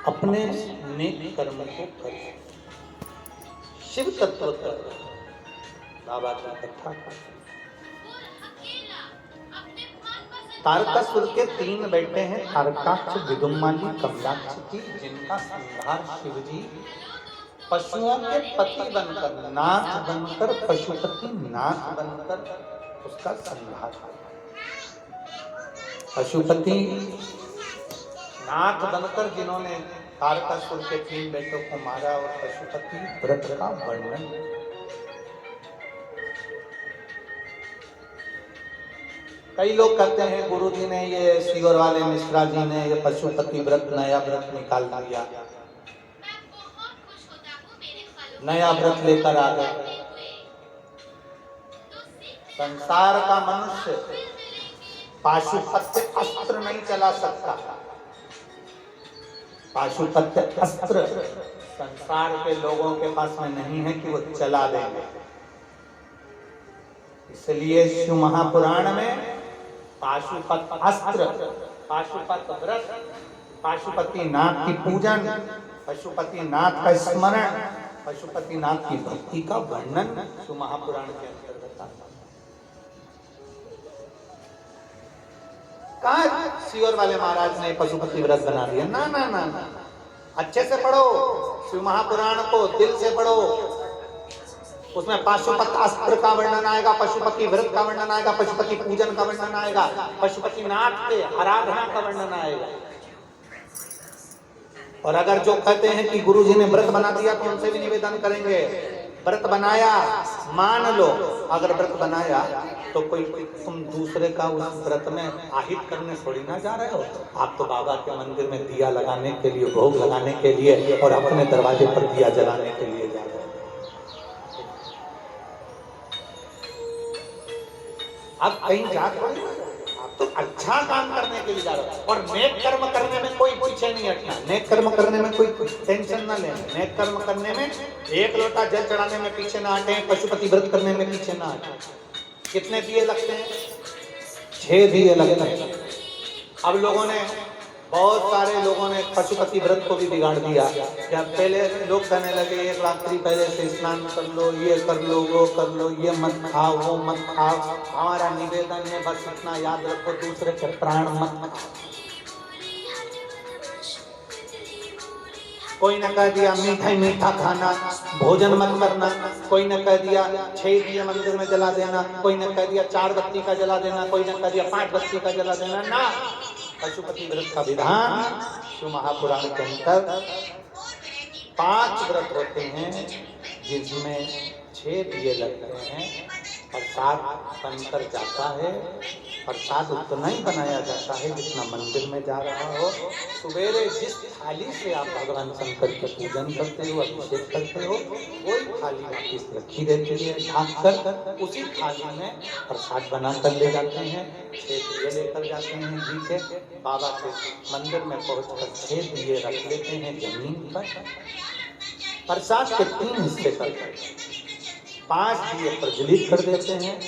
अपने नेक कर्म को कर। शिव तत्व कर बाबा की कथा कर। तारकासुर के 3 बेटे हैं, तारकाक्ष, विदुम्माली, कमलाक्ष की, जिनका संहार शिवजी पशुओं के पति बनकर, नाथ बनकर, पशुपति नाथ बनकर उसका संहार। पशुपति नाथ बनकर जिन्होंने तारकासुर के 3 बेटों को मारा, और पशुपति व्रत का वर्णन। कई लोग कहते हैं गुरु जी ने, ये सीहोर वाले मिश्रा जी ने ये पशुपति व्रत नया व्रत निकाल दिया, नया व्रत लेकर आ गए। संसार का मनुष्य पाशुपत्य अस्त्र नहीं चला सकता। पाशुपत्य अस्त्र संसार के लोगों के पास में नहीं है कि वो चला देंगे। इसलिए शिव महापुराण में पाशुपत अस्त्र, पाशुपत व्रत, पाशुपति नाथ की पूजन, पशुपति नाथ का स्मरण, पशुपति नाथ की भक्ति का वर्णन शिव महापुराण के अंतर्गत आता है। कहाँ सीहोर वाले महाराज ने पशुपति व्रत बना दिया? ना ना ना ना, अच्छे से पढ़ो शिव महापुराण को, दिल से पढ़ो। उसमें पाशुपत अस्त्र का वर्णन आएगा, पशुपति व्रत का वर्णन आएगा, पशुपति पूजन का वर्णन आएगा, पशुपति नाथ के आराधना का वर्णन आएगा। और अगर जो कहते हैं कि गुरु जी ने व्रत बना दिया, तो उनसे भी निवेदन करेंगे, व्रत बनाया मान लो, अगर व्रत बनाया तो कोई तुम दूसरे का उस व्रत में आहित करने थोड़ी ना जा रहे हो। आप तो बाबा के मंदिर में दिया लगाने के लिए, भोग लगाने के लिए, और अपने दरवाजे पर दिया जलाने के लिए जा रहे हो। आप कहीं जा रहे हो, आप तो अच्छा काम करने के लिए जा रहे हो। और नेक कर्म करने में कोई पीछे नहीं हटना, नेक कर्म करने में कोई टेंशन ना लेना। नेक कर्म करने में 1 लोटा जल चढ़ाने में पीछे ना हटे, पशुपति व्रत करने में पीछे ना हटे। कितने दिए लगते हैं? 6 दिए लगते हैं। अब लोगों ने, बहुत सारे लोगों ने पशुपति व्रत को भी बिगाड़ दिया। जब पहले लोग कहने लगे 1 रात्रि पहले से स्नान कर लो, ये कर लो, वो कर लो, ये मत खाओ, वो मत खाओ। हमारा निवेदन है बस इतना याद रखो, दूसरे के प्राण मत खाओ। कोई ने कह दिया मीठा खाना, भोजन मत करना। कोई ने कह दिया 6 दिए मंदिर में जला देना, कोई ने कह दिया 4 बत्ती का जला देना, कोई ने कह दिया 5 बत्ती का जला देना। ना, पशुपति व्रत का विधान शिव महापुराण के अंतर 5 व्रत होते हैं, जिसमें 6 दिए लगते हैं। प्रसाद बनकर जाता है, प्रसाद उतना ही बनाया जाता है जितना मंदिर में जा रहा हो। सवेरे जिस थाली से आप भगवान शंकर के पूजन करते हो, अभिषेक करते हो, वही थाली वापिस रखी रहती है ढाक कर। उसी थाली में प्रसाद बनाकर ले जाते हैं। 6 दिए लेकर जाते हैं घी के, बाबा के मंदिर में पहुंचकर 6 दिए रख लेते हैं जमीन पर। प्रसाद के 3 हिस्से करते, 5 दिए प्रज्वलित कर देते हैं,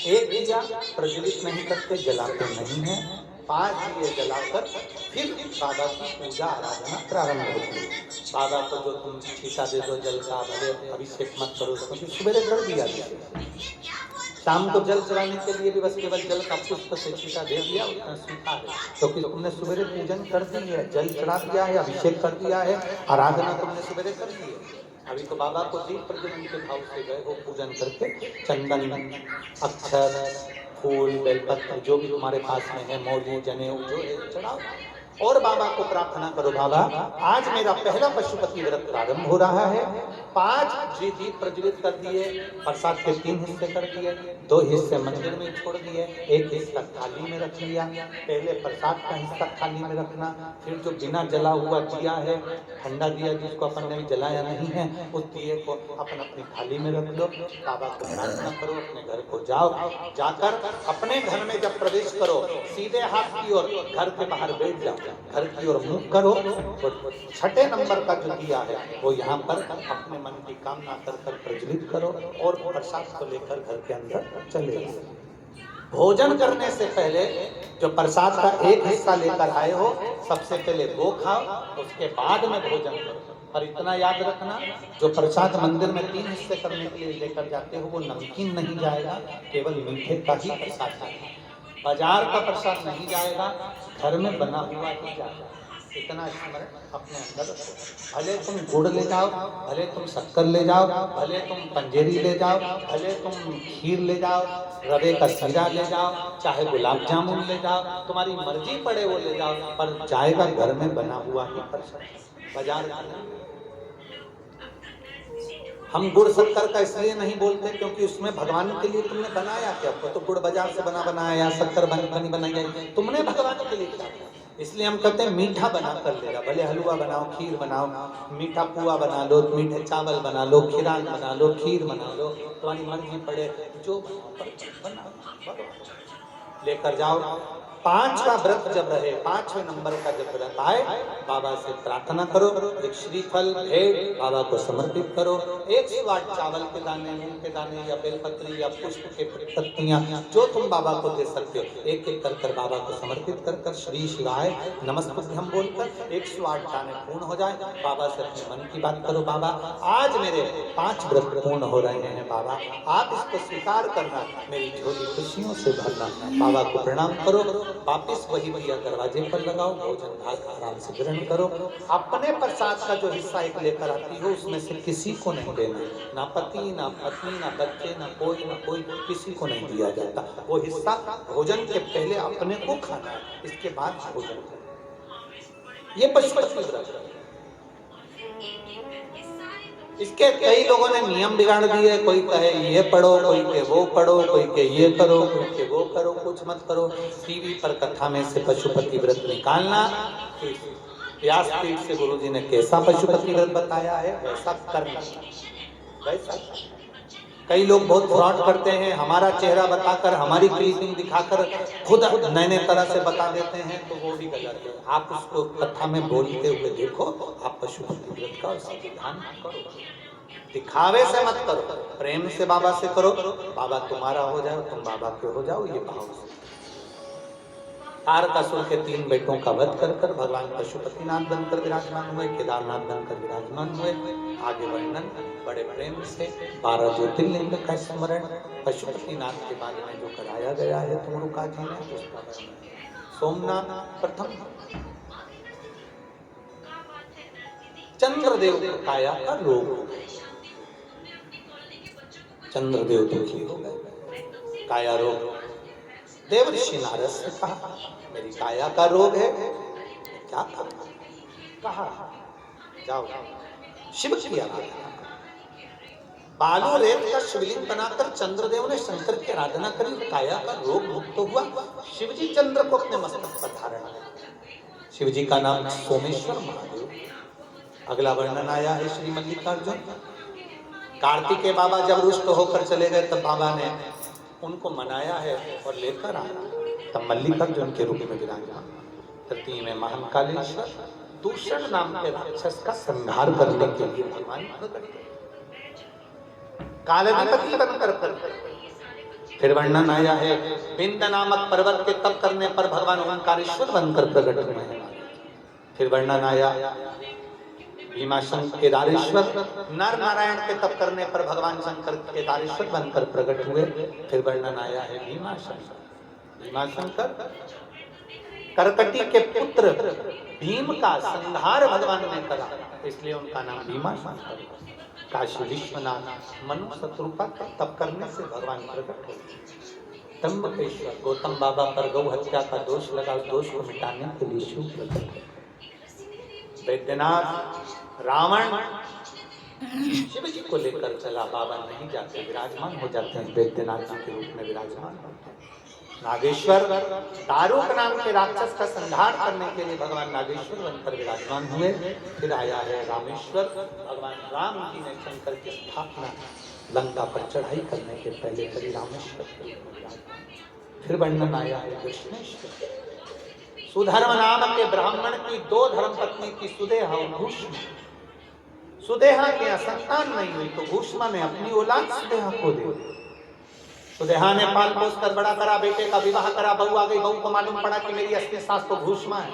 1 दिया प्रज्वलित नहीं करते, जलाते नहीं है। 5 दिए जलाकर फिर बाबा की पूजा आराधना प्रारंभ होती है। बाबा को जो तुम शीशा दे दो जल का, भले अभिषेक मत करो, उसको सुबह कर दिया जाए। शाम को जल चढ़ाने के लिए भी बस केवल जल का पुष्प से शीशा दे दिया, उतना सूखा है, क्योंकि तुमने सुबह पूजन कर दी है, जल चढ़ा दिया है, अभिषेक कर दिया है, आराधना तुमने सुबह कर दी है। अभी तो बाबा को दीप प्रज्वलन के भाव से गए हो पूजन करके, चंदन, अक्षर, फूल, बेलपत्र जो भी तुम्हारे पास में है, मौली, जनेऊ जो है चढ़ाओ, और बाबा को प्रार्थना करो, बाबा आज मेरा पहला पशुपति व्रत प्रारंभ हो रहा है। 5 दीप प्रज्वलित कर दिए, प्रसाद के 3 हिस्से कर दिए, 2 हिस्से मंदिर में छोड़ दिए, 1 हिस्सा थाली में रख लिया। पहले प्रसाद का हिस्सा थाली में रखना, फिर जो बिना जला हुआ दिया है, ठंडा दिया जिसको अपन ने जलाया नहीं है, उस दिए को अपन अपनी थाली में रख लो। बाबा को प्रार्थना करो, अपने घर को जाओ, जाकर अपने घर में जब प्रवेश करो, सीधे हाथ की ओर घर के बाहर बैठ जाओ, घर की ओर मुख करो। तो 6 नंबर का जो दिया है वो यहाँ पर अपने मन की कामना कर प्रज्वलित करो, और प्रसाद को लेकर घर के अंदर चले जाओ। भोजन करने से पहले जो प्रसाद का एक हिस्सा लेकर आए हो, सबसे पहले वो खाओ, उसके बाद में भोजन करो। और इतना याद रखना, जो प्रसाद मंदिर में 3 हिस्से करने के लिए लेकर जाते हो वो नमकीन नहीं जाएगा, केवल मीठे का ही प्रसाद जाएगा। बाजार का प्रसाद नहीं जाएगा, घर में बना हुआ ही जाएगा। इतना स्मरण अपने अंदर रखो। भले तुम गुड़ ले जाओ, भले तुम शक्कर ले जाओ, भले तुम पंजेरी ले जाओ, भले तुम खीर ले जाओ, रवे का सीरा ले जाओ, चाहे गुलाब जामुन ले जाओ, तुम्हारी मर्जी पड़े वो ले जाओ, पर जाएगा घर में बना हुआ ही प्रसाद। बाजार का नहीं। हम गुड़ शक्कर का इसलिए नहीं बोलते क्योंकि उसमें भगवान के लिए तुमने बनाया क्या? तो गुड़ बाजार से बनाया, शक्कर बनी बनाई, तुमने भगवान के लिए किया, इसलिए हम कहते हैं मीठा बना कर ले जाओ। भले हलवा बनाओ, खीर बनाओ, मीठा पुआ बना लो, मीठे चावल बना लो, खीरान बना लो, खीर बना लो, तुम्हारी मर्जी पड़े जो बनाओ, लेकर जाओ। 5वां व्रत जब रहे, 5वें नंबर का जब व्रत आए, बाबा से प्रार्थना करो, एक श्रीफल भेंट बाबा को समर्पित करो, 108 चावल के दाने, मूंग के दाने या बेलपत्री या पुष्प के पत्तियां जो तुम बाबा को दे सकते हो, एक एक कर बाबा को समर्पित कर श्री शिवाय नमस्तुभ्यं बोलकर 108 दाने पूर्ण हो जाए। बाबा से अपने मन की बात करो, बाबा आज मेरे 5 व्रत पूर्ण हो रहे हैं, बाबा आप इसको स्वीकार करना, मेरी झोली खुशियों से भरना। बाबा को प्रणाम करो, वापिस वही भैया दरवाजे पर लगाओ, भोजन भात आराम से ग्रहण करो। अपने प्रसाद का जो हिस्सा एक लेकर आती हो उसमें से किसी को नहीं देना, ना पति ना पत्नी ना बच्चे ना कोई किसी को नहीं दिया जाता। वो हिस्सा भोजन के पहले अपने को खाना है, इसके बाद भोजन करना। ये पशुपति व्रत है। इसके कई लोगों ने नियम बिगाड़ दिए, कोई कहे ये पढ़ो, कोई के वो पढ़ो, कोई के ये करो, कोई के वो करो, कुछ मत करो। टीवी पर कथा में से पशुपति व्रत निकालना, व्यासपीठ से गुरुजी ने कैसा पशुपति व्रत बताया है वैसा करना, वैसा। कई लोग बहुत फ्रॉड करते हैं, हमारा चेहरा बताकर, हमारी क्लिपिंग दिखाकर खुद नए तरह से बता देते हैं, तो वो भी गलत है। आप उसको कथा में बोलते हुए देखो, आप पशुपति व्रत का विधान करो, दिखावे से मत करो, प्रेम से बाबा से करो। बाबा तुम्हारा हो जाओ, तुम बाबा के हो जाओ, ये भाव से। तारकासुर के 3 बेटों का वध कर भगवान पशुपतिनाथ बनकर विराजमान हुए, केदारनाथ बनकर विराजमान हुए। आगे वर्णन बड़े प्रेम से 12 ज्योतिर्लिंग का स्मरण पशुपतिनाथ के बारे में जो कराया गया है तुमरुका जी ने, उसका वर्णन। सोमनाथ प्रथम चंद्रदेव को काया का रोग, चंद्रदेव दुखी हो गए, काया रोग। देवर्षि नारद से कहा मेरी काया का रोग है, क्या कहा? जाओ शिव की आराधना। बालू रेत का शिवलिंग बनाकर चंद्रदेव ने शंकर की आराधना करी, काया का रोग मुक्त हुआ। शिवजी चंद्र को अपने मस्तक पर धारण किया। शिवजी का नाम सोमेश्वर महादेव। अगला वर्णन आया है श्री मल्लिकार्जुन। कार्तिकेय बाबा जब रुष्ट होकर चले गए तब बाबा ने उनको मनाया है और लेकर आया, तब मल्लिकार्जुन के रूप में विराजमान। तृतीय में महाकालेश्वर दूषण नाम के राक्षस का संहार करने के लिए भगवान कालाधिपति बनकर। फिर वर्णन आया है विंद नामक पर्वत के तप करने पर भगवान ओंकारेश्वर बनकर प्रकट हुए हैं। फिर वर्णन आया भीमाशंकर केदारेश्वर, नर नारायण के तप करने पर भगवान शंकर केदारेश्वर बनकर प्रकट हुए। फिर वर्णन आया है भीमाशंकर करकटी के पुत्र भीम का संहार भगवान ने करा, इसलिए उनका नाम भीमाशंकर। काशी विश्वनाथ मनु शत्रुपा का तप करने से भगवान प्रकट हुए। त्र्यंबकेश्वर गौतम बाबा पर गौ हत्या का दोष लगा, उस दोष को मिटाने के लिए शिव प्रकट हुए। वैद्यनाथ रावण शिव जी को लेकर चला, बाबा नहीं जाते, विराजमान हो जाते हैं, वैद्यनाथ जी के रूप में विराजमान होते हैं। नागेश्वर दारुक नाम के राक्षस का संहार करने के लिए भगवान नागेश्वर बनकर विराजमान हुए। फिर आया है रामेश्वर, भगवान राम जी ने शंकर की स्थापना लंका पर चढ़ाई करने के पहले करी रामेश्वर। फिर वर्णन आया है कृष्णेश्वर, सुधर्म नाम के ब्राह्मण की 2 धर्मपत्नी की सुदेहा और भूष्मा। सुदेहा के संतान नहीं हुई तो भूष्मा ने अपनी औलाद सुदेहा को दे दी। सुदेहा ने पाल पोस कर बड़ा करा, बेटे का विवाह करा, बहू आ गई। बहू को मालूम पड़ा कि मेरी असली सास तो भूष्मा है।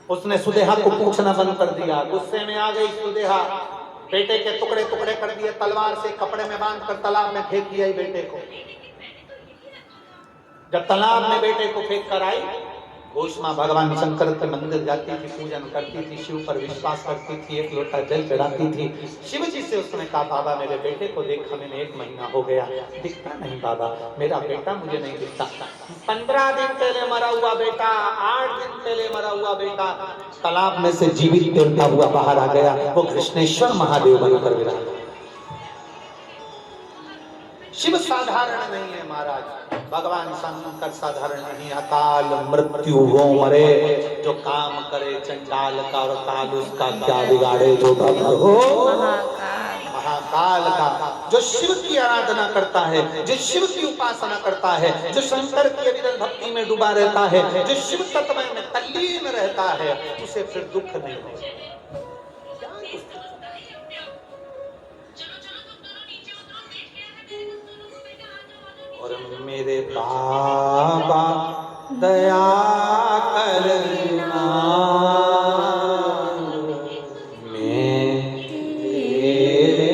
उसने सुदेहा को पूछना बंद कर दिया। गुस्से में आ गई सुदेहा, बेटे के टुकड़े टुकड़े कर दिए, तलवार से कपड़े में बांध कर तालाब में फेंक दिया बेटे को। जब तालाब में बेटे को फेंक कर आई, भूष्मा भगवान शंकर के मंदिर जाती थी, पूजन करती थी, शिव पर विश्वास करती थी, एक लोटा जल चढ़ाती थी। शिव जी से उसने कहा, बाबा मेरे बेटे को देखा मैंने, 1 महीना हो गया, दिखता नहीं बाबा, मेरा बेटा मुझे नहीं दिखता। 15 दिन पहले मरा हुआ बेटा, 8 दिन पहले मरा हुआ बेटा तालाब में से जीवित तैरता हुआ बाहर आ गया। वो कृष्णेश्वर महादेव बनकर विराज। शिव साधारण नहीं है महाराज, भगवान शंकर साधारण नहीं। अकाल मृत्यु वो मरे जो काम करे चंडाल का, और काल उसका क्या बिगाड़े जो भक्त हो महाकाल का। जो शिव की आराधना करता है, जो शिव की उपासना करता है, जो शंकर की अविरल भक्ति में डूबा रहता है, जो शिव तत्व में तल्लीन रहता है, उसे फिर दुख नहीं होता। और मेरे बाबा दया करना, मैं तेरे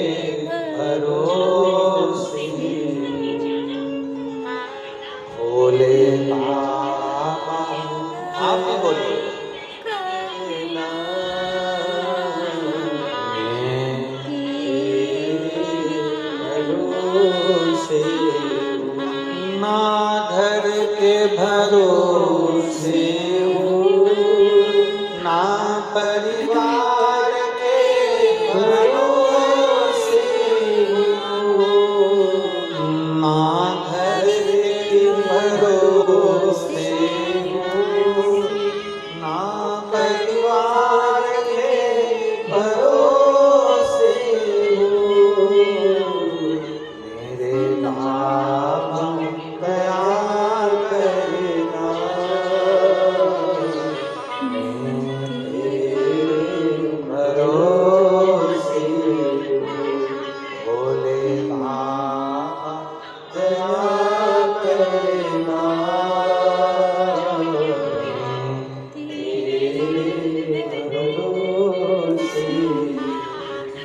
भरोसे, भोले बाबा आप ही बोलिए, मैं तेरे भरोसे, ना घर के भरोसे हूँ, ना परिवार के भरोसे हूँ, ना घर के भरोसे हूँ, ना परिवार के भरोसे हूँ। मेरे बाबा दया करना, मैं तेरे भरोसे हूँ। भोले बाबा दया करना, मैं तेरे भरोसे।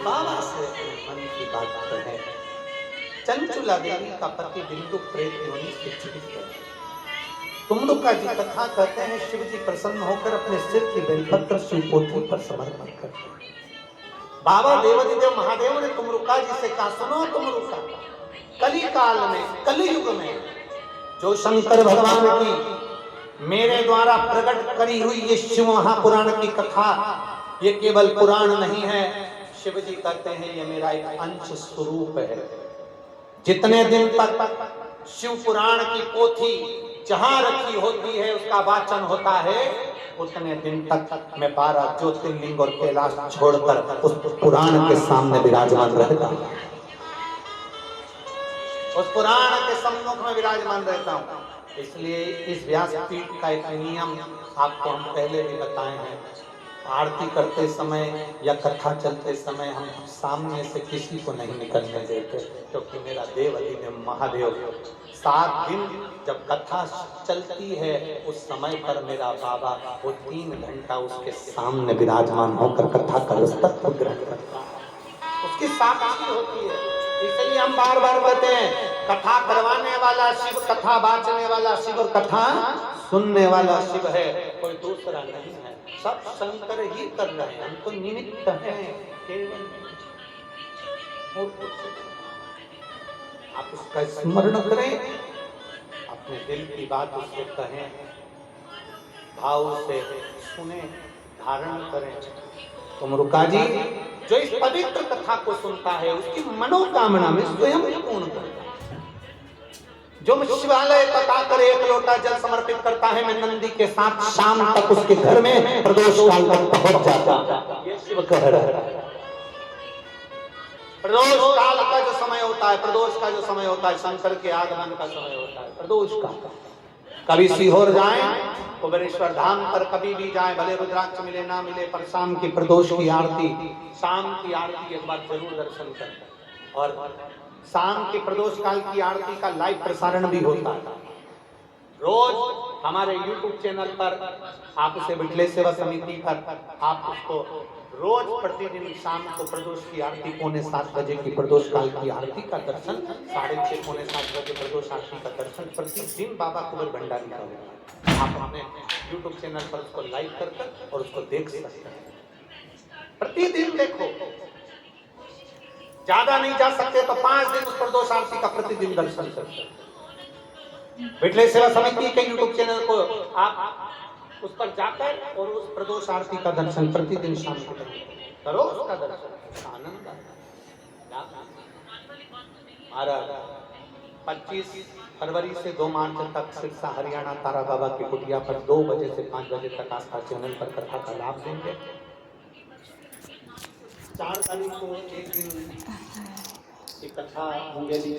बाबा से मन की बात है। चंचुला देवी का पति बिंदु प्रेत योनि से जीवित है। तुमरुका जी कथा कहते हैं, शिव जी प्रसन्न होकर अपने सिर की बेलपत्र शिवपोथी पर समर्पण करते हैं। बाबा देवाधिदेव महादेव ने तुमरुका जी से कहा, सुनो तुमरुका, कली काल में, कलयुग में जो शंकर भगवान की मेरे द्वारा प्रकट करी हुई ये शिव महापुराण की कथा, ये केवल पुराण नहीं है। शिव जी कहते हैं ये मेरा एक अंश स्वरूप है। जितने दिन तक शिव पुराण की पोथी जहां रखी होती है, उसका वाचन होता है, उतने दिन तक मैं 12 ज्योतिर्लिंग और कैलाश छोड़कर उस पुराण के सामने विराजमान रहता हूं, उस पुराण के सम्मुख में विराजमान रहता हूं। इसलिए इस व्यासपीठ का एक नियम आपको हम पहले भी बताए हैं। आरती करते समय या कथा चलते समय हम सामने से किसी को नहीं निकलने देते, क्योंकि मेरा देव अधिदेव महादेव 7 दिन जब कथा चलती है, उस समय पर मेरा बाबा वो 3 घंटा उसके सामने विराजमान होकर कथा का रसतत्व ग्रहण करता है, उसकी साक्षी होती है। इसलिए हम बार बार कहते हैं, कथा करवाने वाला शिव, कथा बांचने वाला शिव, और कथा सुनने वाला शिव है, कोई दूसरा नहीं है। सब शंकर ही कर रहे हैं, हम तो निमित्त हैं केवल। आप उसका स्मरण करें, अपने दिल की बात उससे कहें, भाव से सुने, धारण करें। तुमरुका जी जो इस पवित्र कथा को सुनता है, उसकी मनोकामना में स्वयं पूर्ण करता है। जो शिवालय तक आकर 1 लोटा जल समर्पित करता है, मैं नंदी के साथ शाम तक उसके घर में प्रदोष काल तक पहुंच जाता। ये शिव कह रहा है। प्रदोष काल का जो समय होता है, प्रदोष का जो समय होता है, शंकर के आगमन का समय होता है प्रदोष का। कभी सीहोर जाएं, कुबेरेश्वर धाम पर कभी भी जाएं, भले रुद्राक्ष मिले ना मिले, पर शाम की प्रदोष की आरती, शाम की आरती एक बार जरूर दर्शन करें। और शाम के प्रदोष काल की आरती का लाइव प्रसारण भी होता है। रोज हमारे YouTube चैनल पर आप उसे बिटले सेवा समिति पर आप उसको रोज प्रतिदिन शाम को प्रदोष की आरती 6:45 बजे की प्रदोष काल की आरती का दर्शन, 6:30 6:45 बजे प्रदोष आरती का दर्शन प्रतिदिन बाबा कुंवर भंडारी का होगा। आप अपने YouTube चैनल पर उसको लाइक कर और उसको देख सकते हैं। प्रतिदिन देखो, ज्यादा नहीं जा सकते तो 5 दिन उस प्रदोष आरती का प्रतिदिन दर्शन करते हैं। बिटले सेवा समिति के YouTube चैनल को आप उस पर जाकर और उस प्रदोष आरती का दर्शन प्रतिदिन शाम को करो, उसका दर्शन आनंद आता है। 25 फरवरी से 2 मार्च तक सिरसा हरियाणा तारा बाबा की कुटिया पर 2 बजे से 5 बजे तक आस्था चैनल पर कथा का लाभ देंगे। 4 तारीख को एक दिन की कथा मुंगेली